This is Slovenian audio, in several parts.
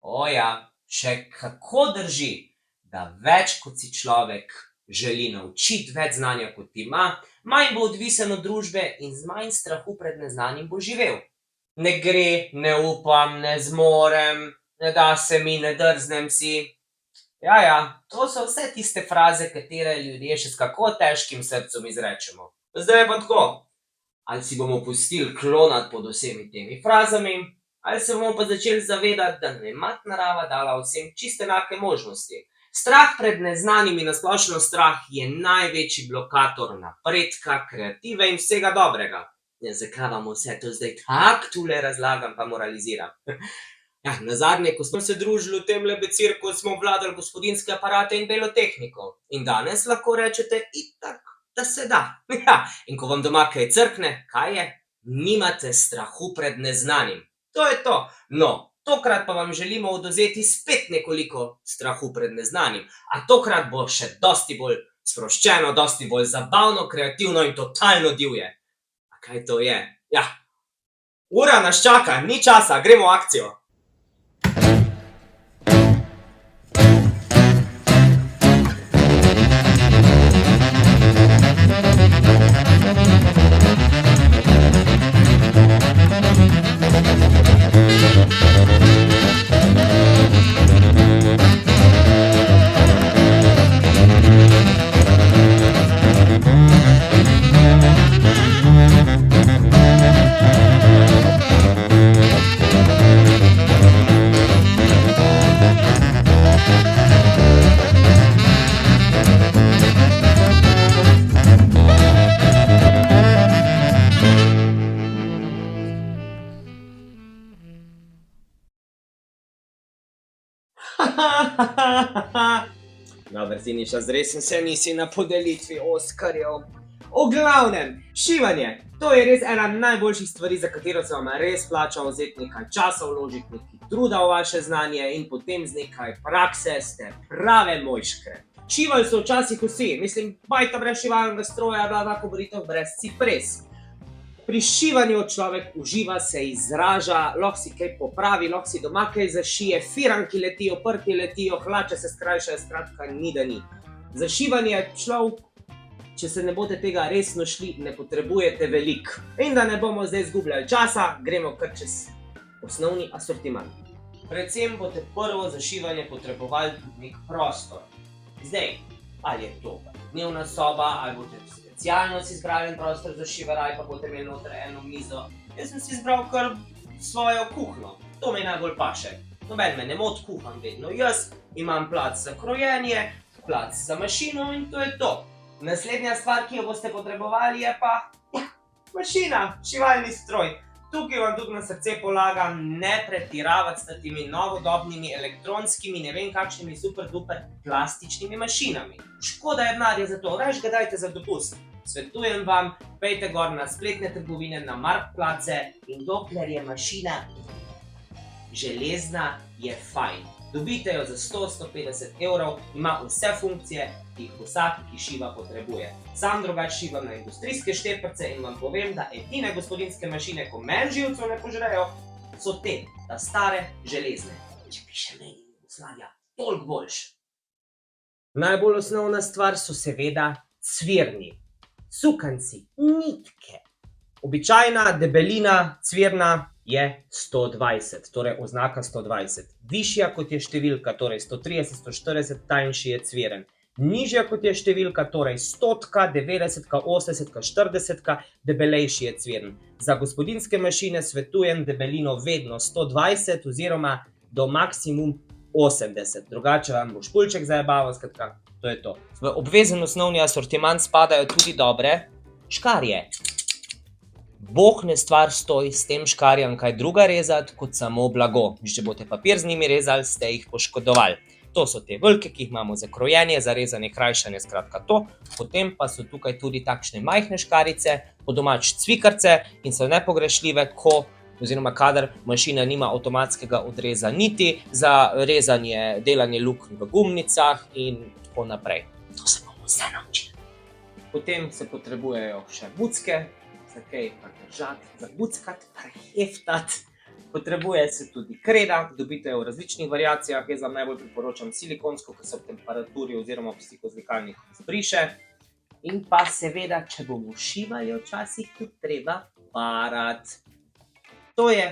O ja, še kako drži, da več kot si človek želi naučiti, več znanja kot ima, manj bo odvisen od družbe in z manj strahu pred neznanim bo živel. Ne gre, ne upam, ne zmorem, ne da se mi, ne drznem si. Ja, to so vse tiste fraze, katere ljudje še s kako težkim srcem izrečemo. Zdaj je pa tako. Ali si bomo pustili klonati pod vsemi temi frazami, ali se bomo pa začeli zavedati, da nam je mat narava dala vsem čiste enake možnosti. Strah pred neznanim in na splošno strah je največji blokator napredka, kreative in vsega dobrega. Ja, zakaj vam vse to zdaj tako tule razlagam pa moraliziram? Ja, nazadnje, ko smo se družili v temle becirku, smo obvladali gospodinjske aparate in belo tehniko. In danes lahko rečete itak, da se da. Ja, in ko vam doma kaj crkne, kaj je? Nimate strahu pred neznanim. To je to. No, tokrat pa vam želimo odvzeti spet nekoliko strahu pred neznanim. A tokrat bo še dosti bolj sproščeno, dosti bolj zabavno, kreativno in totalno divje. A kaj to je? Ja, ura nas čaka, ni časa, gremo v akcijo. Dober, Siniša, zresen se nisi na podelitvi Oskarjev. V glavnem, šivanje. To je res ena najboljših stvari, za katero se vam res splača vzeti nekaj časa, vložiti nekaj truda v vaše znanje in potem z nekaj prakse ste prave mojškre. Šivali so včasih vsi, mislim, bajta brez šivalnega stroja, bila tako boritev brez cipres. Pri šivanju človek uživa, se izraža, lahko si kaj popravi, lahko si doma kaj zašije, firanki letijo, prti letijo, hlače se skrajšajo, skratka ni da ni. Za šivanje človek, če se ne boste tega resno šli, ne potrebujete veliko. In da ne bomo zdaj izgubljali časa, gremo kar čez osnovni asortiman. Predvsem boste prvo za šivanje potrebovali nek prostor. Zdaj, ali je to dnevna soba, ali boste specialno si izbrali prostor za šivaraj, pa boste imeli noter eno mizo. Jaz sem si izbral kar svojo kuhno. To mi najbolj paše. Noben me ne moti, kuham vedno jaz, imam plac za krojenje, plac za mašino in to je to. Naslednja stvar, ki jo boste potrebovali, je pa mašina, šivalni stroj. Tukaj vam tudi na srce polagam, ne pretiravati s temi novodobnimi elektronskimi, ne vem kakšnimi super duper plastičnimi mašinami. Škoda je denarja za to, rajš ga dajte za dopust. Svetujem vam, pejte gor na spletne trgovine, na marktplace in dokler je mašina železna, je fajn. Dobite jo za 100–150 evrov, ima vse funkcije, ki jih vsak, ki šiva, potrebuje. Sam drugače šivam na industrijske šteprce in vam povem, da edine gospodinjske mašine, ko meni živcev ne požrejo, so te, ta stare, železne. Če bi še meni znanja, toliko boljš. Najbolj osnovna stvar so seveda cvirni, sukanci, nitke. Običajna debelina cvirna je 120, torej oznaka 120. Višja kot je številka, torej 130, 140, tanjši je cviren. Nižja kot je številka, torej 100, 90, 80, 40, debelejši je cviren. Za gospodinjske mašine svetujem debelino vedno 120 oziroma do maksimum 80. Drugače vam bo špulček zajebaval, skratka, to je to. V obvezen osnovni asortiman spadajo tudi dobre škarje. Bog ne stvar stoji s tem škarjem kaj druga rezati, kot samo blago. Če boste papir z njimi rezali, ste jih poškodovali. To so te velike, ki jih imamo za krojenje, za rezanje, krajšanje, skratka to. Potem pa so tukaj tudi takšne majhne škarice, po domač cvikarce in so nepogrešljive, oziroma kadar mašina nima avtomatskega odreza niti, za rezanje, delanje luknj v gumnicah in tako naprej. To se bomo vse naučili. Potem se potrebujejo še bucke, za kaj pa držati, zabuckati, preheftati. Potrebuje se tudi kreda, dobite jo v različnih variacijah, jaz vam najbolj priporočam silikonsko, ker se v temperaturi oziroma v stiku z likalnikom zbriše. In pa seveda, če bomo šivali, včasih tudi treba parati. To je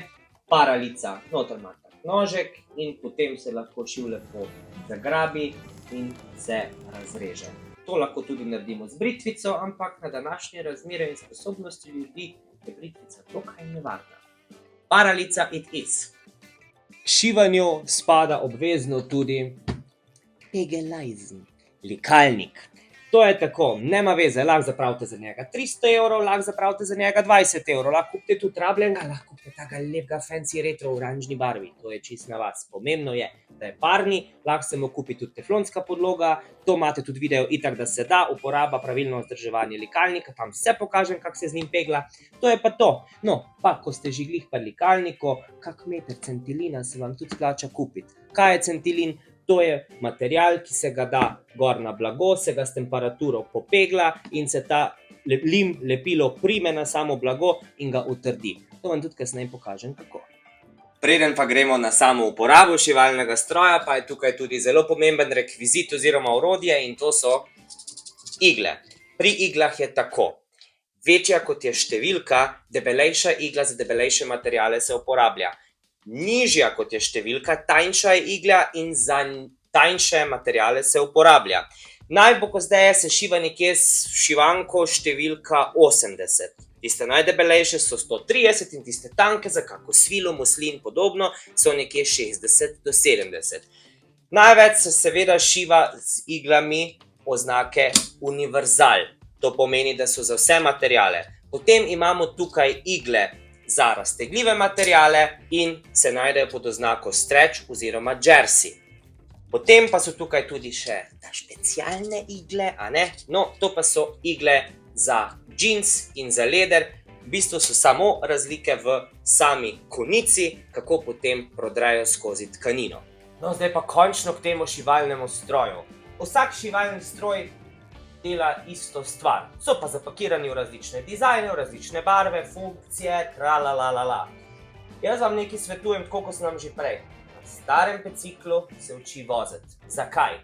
paralica, noter ima tak nožek in potem se lahko šiv lepo zagrabi in se razreže. To lahko tudi naredimo z britvico, ampak na današnje razmere in sposobnosti ljudi je britvica dokaj nevarna. Paralica it is. K šivanju spada obvezno tudi Pegeleisen, likalnik. To je tako, nema veze, lahko zapravite za njega 300 €, lahko zapravite za njega 20 €, lahko kupite tudi rabljenega, lahko kupite takega lepega fancy retro v oranžni barvi, to je čisto na vas. Pomembno je, da je parni, lahko se mu kupi tudi teflonska podloga, to imate tudi video itak, da se da, uporaba, pravilno vzdrževanje likalnika, tam vse pokažem, kako se z njim pegla, to je pa to. No, pa ko ste že glih pri likalniku, kak meter centilina se vam tudi splača kupiti. Kaj je centilin? To je material, ki se ga da gor na blago, se ga s temperaturo popegla in se ta lepilo prime na samo blago in ga utrdi. To vam tudi kasneje pokažem, kako. Preden pa gremo na samo uporabo šivalnega stroja, pa je tukaj tudi zelo pomemben rekvizit oziroma orodje in to so igle. Pri iglah je tako. Večja kot je številka, debelejša igla za debelejše materiale se uporablja. Nižja kot je številka, tanjša je igla in za tanjše materiale se uporablja. Najpogosteje se šiva nekje s šivanko številka 80. Tiste najdebelejše so 130 in tiste tanke za kako svilo, muslin podobno so nekje 60 do 70. Največ se seveda šiva z iglami oznake univerzal. To pomeni, da so za vse materiale. Potem imamo tukaj igle za raztegljive materiale in se najdejo pod oznako stretch oziroma jersey. Potem pa so tukaj tudi še specialne igle, a ne? No, to pa so igle za džins in za leder, v bistvu so samo razlike v sami konici, kako potem prodrejo skozi tkanino. No, zdaj pa končno k temu šivalnemu stroju. Vsak šivalni stroj dela isto stvar, so pa zapakirani v različne dizajne, v različne barve, funkcije, tralalala. Jaz vam nekaj svetujem, tako kot sem vam že prej. Na starem biciklu se uči voziti. Zakaj?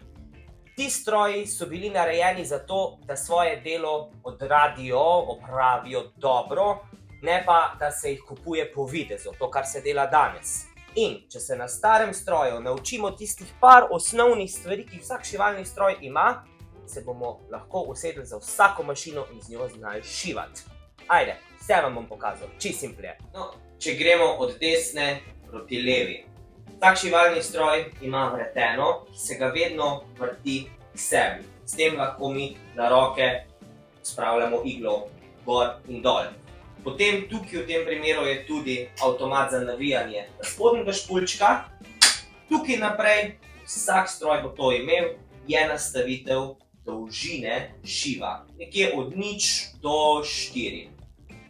Ti stroji so bili narejeni zato, da svoje delo opravijo dobro, ne pa, da se jih kupuje po videzu, to, kar se dela danes. In če se na starem stroju naučimo tistih par osnovnih stvari, ki vsak šivalni stroj ima, se bomo lahko usedli za vsako mašino in z njo znali šivati. Ajde, vse vam bom pokazal, čisto simple. No, če gremo od desne proti levi. Tak šivalni stroj ima vreteno, ki se ga vedno vrti k sebi. S tem lahko mi na roke spravljamo iglo gor in dol. Potem tukaj v tem primeru je tudi avtomat za navijanje spodnjega špulčka. Tukaj naprej, vsak stroj bo to imel, je nastavitev dolžine šiva. Nekje od 0 do 4.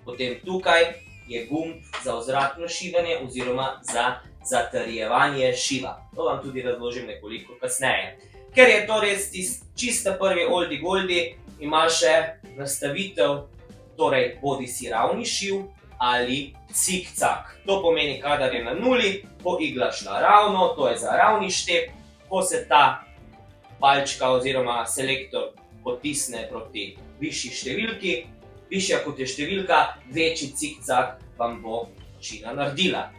Potem tukaj je gumb za vzvratno šivanje oziroma za zatrjevanje šiva. To vam tudi razložim nekoliko kasneje. Ker je to res čisto prvi oldi goldi, ima še nastavitev, torej bodi si ravni šiv ali cikcak. To pomeni, kadar je na nuli, bo igla šla ravno, to je za ravni štep, ko se ta palčka oziroma selektor potisne proti višji številki, višja kot je številka, večji cikcak vam bo mašina naredila.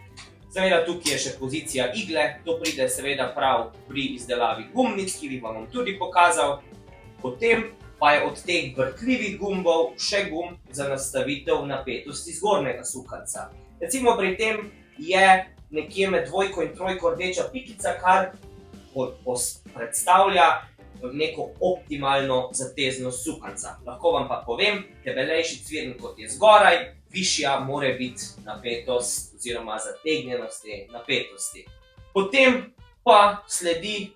Seveda tukaj je še pozicija igle, to pride seveda prav pri izdelavi gumbnic, ki bi vam tudi pokazal. Potem pa je od teh vrtljivih gumbov še gumb za nastavitev napetosti zgornjega sukanca. Recimo pri tem je nekje med 2 in 3 rdeča pikica, kar predstavlja neko optimalno zateznost sukanca. Lahko vam pa povem, debelejši cvirn kot je zgoraj, višja mora biti napetost oziroma zategnjenost te napetosti. Potem pa sledi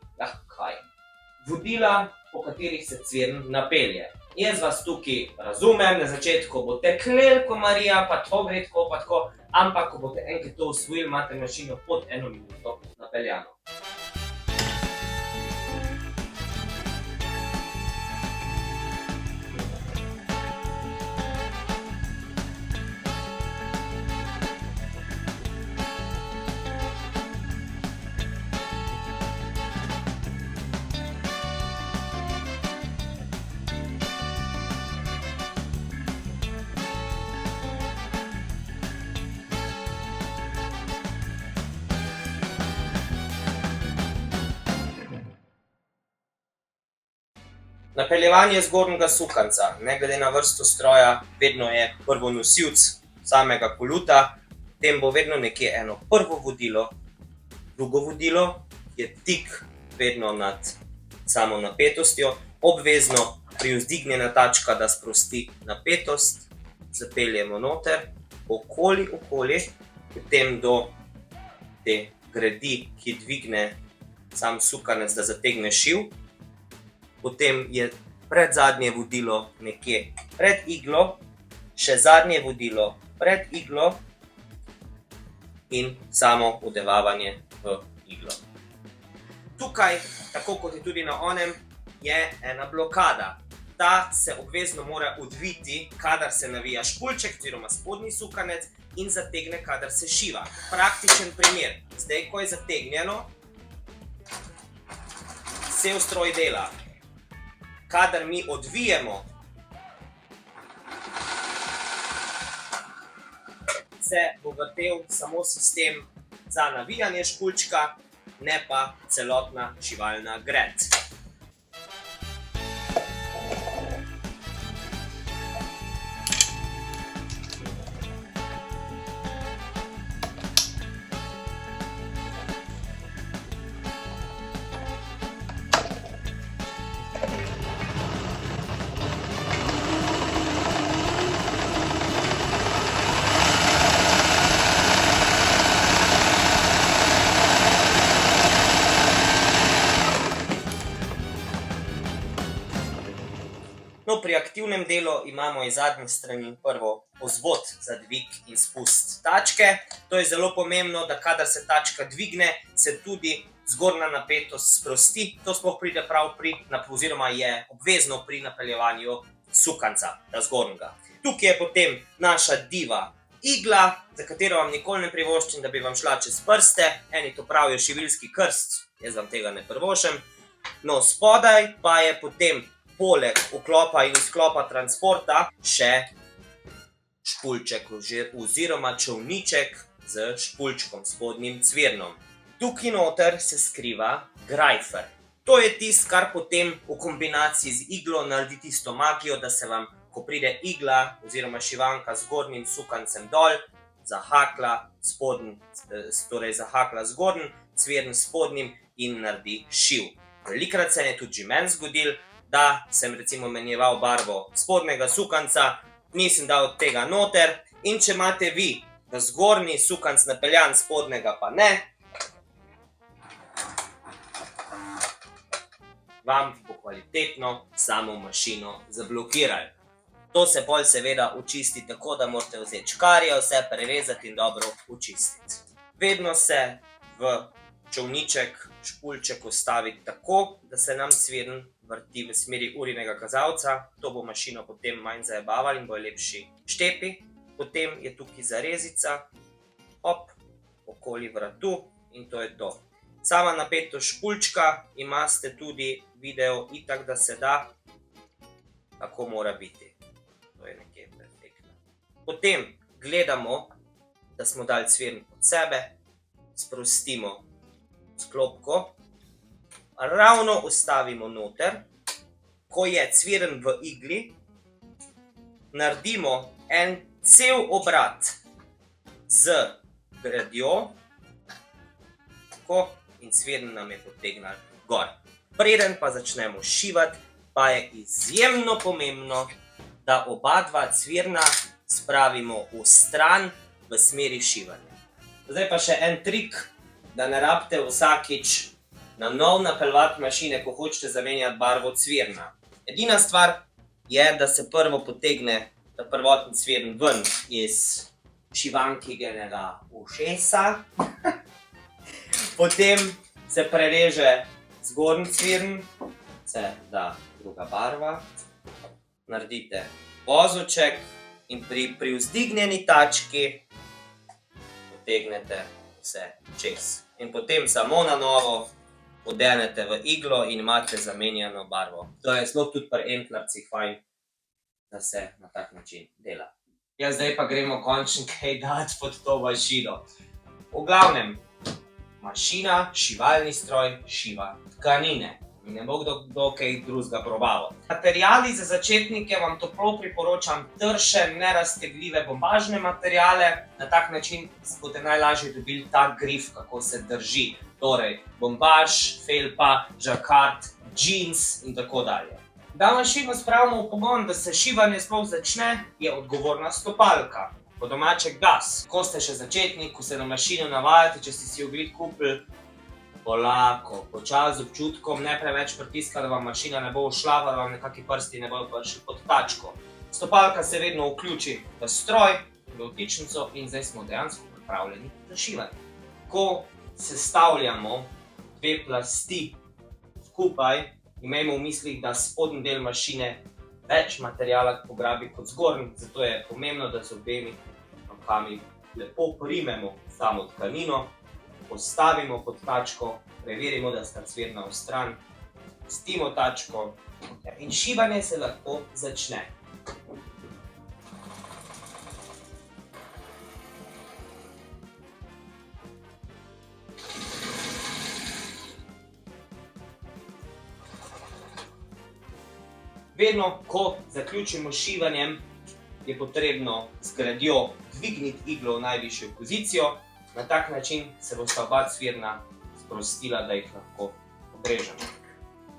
vodila, po katerih se cvirn napelje. Jaz vas tukaj razumem, na začetku bo teklel ko Marija, pa to gre tako, pa tako, ampak ko boste enkrat to usvojili, imate mašino pod 1 minuto napeljano. Napeljevanje zgornjega sukanca, ne glede na vrsto stroja, vedno je prvo nosilc samega koluta, potem bo vedno nekje eno prvo vodilo, drugo vodilo je tik vedno nad samo napetostjo, obvezno privzdignjena tačka, da sprosti napetost, zapeljemo noter, okoli, potem do te gredi, ki dvigne sam sukanec, da zategne šiv. Potem je predzadnje vodilo nekje pred iglo, še zadnje vodilo pred iglo in samo odevavanje v iglo. Tukaj, tako kot je tudi na onem, je ena blokada. Ta se obvezno mora odviti, kadar se navija špulček oziroma spodnji sukanec in zategne, kadar se šiva. Praktičen primer. Zdaj, ko je zategnjeno, cel stroj dela. Kadar mi odvijemo, se bo vrtel samo sistem za navijanje špulčka, ne pa celotna šivalna gred. No, pri aktivnem delu imamo iz zadnje strani prvo vzvod za dvig in spust tačke. To je zelo pomembno, da kadar se tačka dvigne, se tudi zgornja napetost sprosti. To sploh pride prav oziroma je obvezno pri napeljevanju sukanca, ta zgornjega. Tukaj je potem naša diva igla, za katero vam nikoli ne privoščim, da bi vam šla čez prste. Eni to pravijo šivilski krst, jaz vam tega ne privoščim. No, spodaj pa je potem poleg vklopa in izklopa transporta še špulček oziroma čolniček z špulčkom, spodnjim cvirnom. Tukaj noter se skriva grajfer. To je tisto, kar potem v kombinaciji z iglo naredi tisto magijo, da se vam, ko pride igla oziroma šivanka z zgornjim sukancem dol, zahakla zgornji, cvirn spodnjim in naredi šiv. Velikokrat se je tudi že meni zgodilo, da sem recimo menjeval barvo spodnjega sukanca, nisem dal tega noter in če imate vi v zgornji sukanc napeljan, spodnjega pa ne, vam bo kvalitetno samo mašino zablokirali. To se pol seveda očisti tako, da morate vzeti škarje, vse prerezati in dobro očistiti. Vedno se v čolniček, špulček ustaviti tako, da se nam cvirn vrti v smeri urinega kazalca. To bo mašino potem manj zajebavali in bojo lepši štepi. Potem je tukaj zarezica, hop, okoli vratu in to je to. Sama napetost špulčka imate tudi video itak, da se da, kako mora biti. To je nekje perfektno. Potem gledamo, da smo dali cvirn od sebe, sprostimo sklopko, ravno ustavimo noter, ko je cvirn v igli, naredimo en cel obrat z gredjo, tako, in cvirn nam je potegnal gor. Preden pa začnemo šivati, pa je izjemno pomembno, da oba dva cvirna spravimo v stran v smeri šivanja. Zdaj pa še en trik, da ne rabite vsakič na nov napeljevati mašine, ko hočete zamenjati barvo cvirna. Edina stvar je, da se prvo potegne ta prvotni cvirn ven iz šivankinega ušesa, potem se prereže zgornji cvirn, se da druga barva, naredite vozoček in pri privzdignjeni tački potegnete vse čez. In potem samo na novo odenete v iglo in imate zamenjano barvo. To je sploh tudi pri entlarcih fajn, da se na tak način dela. Ja, zdaj pa gremo končno kaj dati pod to mašino. V glavnem, mašina, šivalni stroj, šiva tkanine. in ne bo kdo kaj drugega probaval. Materiali za začetnike vam toplo priporočam trše, neraztegljive bombažne materiale. Na tak način boste najlažje dobili ta grif, kako se drži. Torej, bombaž, felpa, žakard, džins in tako dalje. Da mašino spravimo v pogon, da se šivanje sploh začne, je odgovorna stopalka. Po domače gas. Ko ste še začetnik, ko se na mašino navajate, če ste si jo bili kupili, polako, počasi z občutkom, ne preveč pritiska, da vam mašina ne bo ušla, da vam nekakšni prsti ne bodo prišli pod tačko. Stopalka se vedno vključi v stroj, v vtičnico in zdaj smo dejansko pripravljeni za šivanje. Ko sestavljamo dve plasti skupaj, imejmo v mislih, da spodnji del mašine več materijala pograbi kot zgornji, zato je pomembno, da z obemi rokami lepo primemo samo tkanino, postavimo pod tačko, preverimo, da sta cvirna vstran, spustimo tačko in šivanje se lahko začne. Vedno, ko zaključimo šivanjem, je potrebno z gradjo dvigniti iglo v najvišjo pozicijo. Na tak način se bosta oba cvirna sprostila, da jih lahko obrežemo.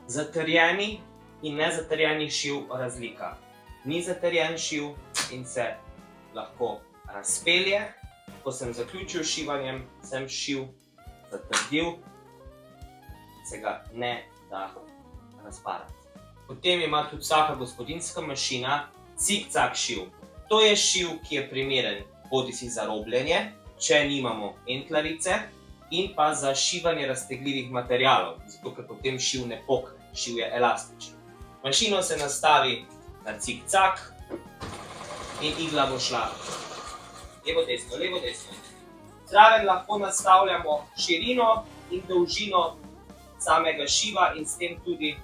Zatrjeni in nezatrjeni šiv razlika. Ni zatrjen šiv in se lahko razpelje. Ko sem zaključil šivanjem, sem šiv zatrdil, se ga ne da razparati. Potem ima tudi vsaka gospodinjska mašina cikcak šiv. To je šiv, ki je primeren bodisi za robljenje, če nimamo entlarice, in pa za šivanje raztegljivih materialov, zato ker potem šiv ne pokne, šiv je elastičen. Mašino se nastavi na cikcak in igla bo šla levo desno, levo desno. Zraven lahko nastavljamo širino in dolžino samega šiva in s tem tudi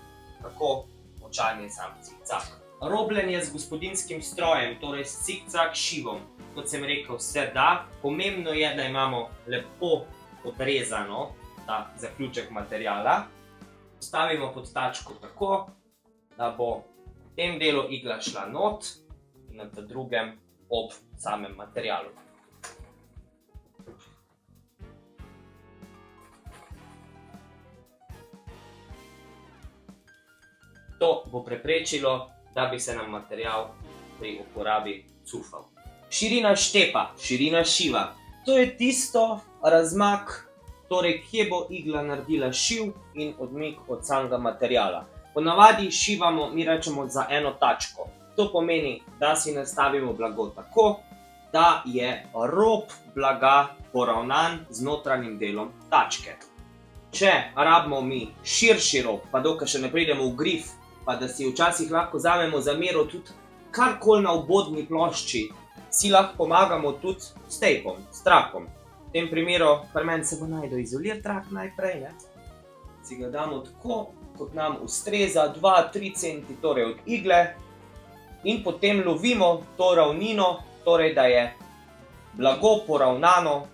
kako močan je sam cikcak. Robljenje z gospodinjskim strojem, torej s cikcak šivom, kot sem rekel, se da. Pomembno je, da imamo lepo odrezano ta zaključek materijala. Postavimo pod tačko tako, da bo v tem delu igla šla not in na drugem ob samem materijalu. To bo preprečilo, da bi se nam material pri uporabi cufal. Širina štepa, širina šiva. To je tisto razmak, torej kje bo igla naredila šiv in odmik od samega materijala. Ponavadi šivamo, mi rečemo, za eno tačko. To pomeni, da si nastavimo blago tako, da je rob blaga poravnan z notranjim delom tačke. Če rabimo mi širši rob, pa dokaj še ne pridemo v grif, pa da si včasih lahko vzamemo za mero tudi karkoli na obodni plošči, si lahko pomagamo tudi s tejpom, s trakom. V tem primeru pri meni se bo najdel izoliran trak najprej, ne? Si ga damo tako, kot nam ustreza, 2-3 cm torej od igle in potem lovimo to ravnino, torej da je blago poravnano,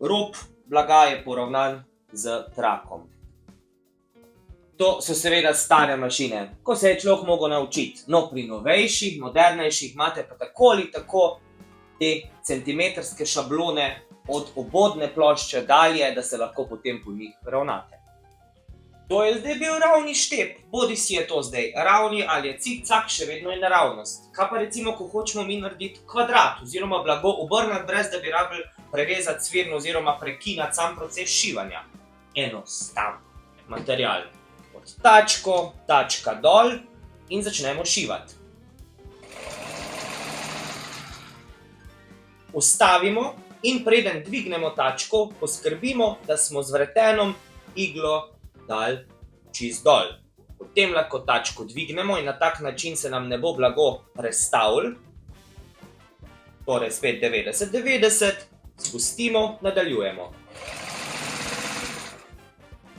rob blaga je poravnan z trakom. To so seveda stare mašine, ko se je človek mogel naučiti. No, pri novejših, modernejših imate pa tako ali tako te centimetrske šablone od obodne plošče dalje, da se lahko potem po njih ravnate. To je zdaj bil ravni štep, bodisi je to zdaj ravni ali je cikcak, še vedno je neravnost. Kaj pa recimo, ko hočemo mi narediti kvadrat oziroma blago obrniti, brez da bi rabili prerezati cvirno oziroma prekinati sam proces šivanja? Enostavno. Material pod tačko, tačka dol in začnemo šivati. Ustavimo in preden dvignemo tačko, poskrbimo, da smo z vretenom iglo dali čist dol. Potem lahko tačko dvignemo in na tak način se nam ne bo blago prestavilo. Torej spet 90-90, spustimo, nadaljujemo.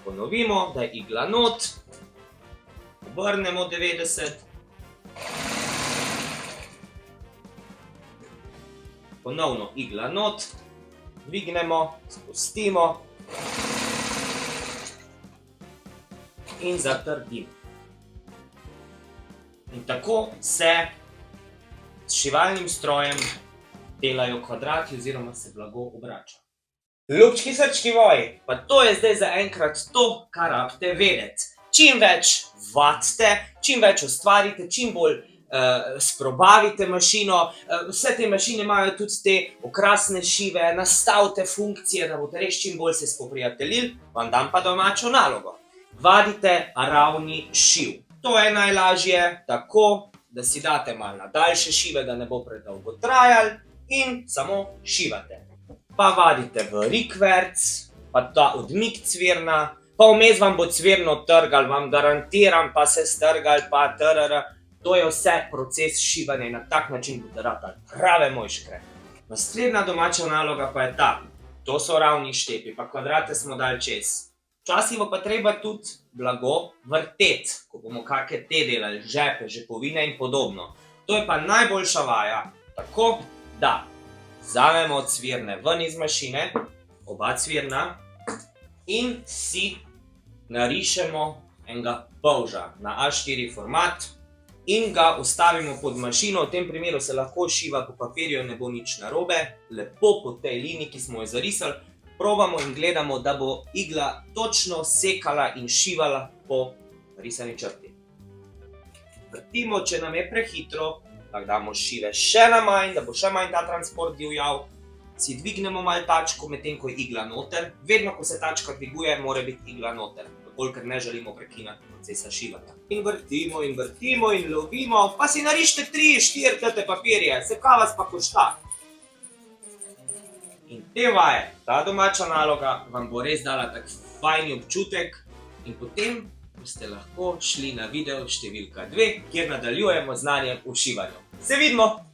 Ponovimo, da je igla not, obrnemo 90, ponovno igla not, dvignemo, spustimo, in zatrdim. In tako se s šivalnim strojem delajo kvadrati oziroma se blago obrača. Ljubčki srčki moji, pa to je zdaj zaenkrat to, kar rabite vedeti. Čim več vadite, čim več ustvarite, čim bolj sprobavite mašino. Vse te mašine imajo tudi te okrasne šive, nastavite funkcije, da boste res čim bolj se spoprijateljili. Vam dam pa domačo nalogo. Vadite ravni šiv. To je najlažje, tako da si date malo na daljše šive, da ne bo predolgo trajalo in samo šivate. Pa vadite v rikverc, pa ta odmik cvirna, pa vmes vam bo cvirno trgal, vam garantiram, pa se strgal, pa trr. To je vse proces šivanja in na tak način boste ratali prave mojškre. Naslednja domača naloga pa je ta. To so ravni štepi, pa kvadrate smo dali čez. Včasih bo pa treba tudi blago vrteti, ko bomo kakšne te delali, žepe, žepovine in podobno. To je pa najboljša vaja, tako da vzamemo cvirne ven iz mašine, oba cvirna, in si narišemo enega polža na A4 format in ga ustavimo pod mašino. V tem primeru se lahko šiva po papirju, ne bo nič narobe, lepo po tej liniji, ki smo jo zarisali. Probamo in gledamo, da bo igla točno sekala in šivala po risani črti. Vrtimo, če nam je prehitro, tako damo šive še na manj, da bo še manj ta transport divjal. Si dvignemo malo tačko, medtem ko je igla noter. Vedno, ko se tačka dviguje, mora biti igla noter, ker ne želimo prekinati procesa šivanja. In vrtimo in lovimo, pa si narišite 3-4 tete papirje, se kaj vas pa košta. In te vaje, ta domača naloga, vam bo res dala tak fajni občutek in potem boste lahko šli na video številka 2, kjer nadaljujemo znanje v šivanju. Se vidimo!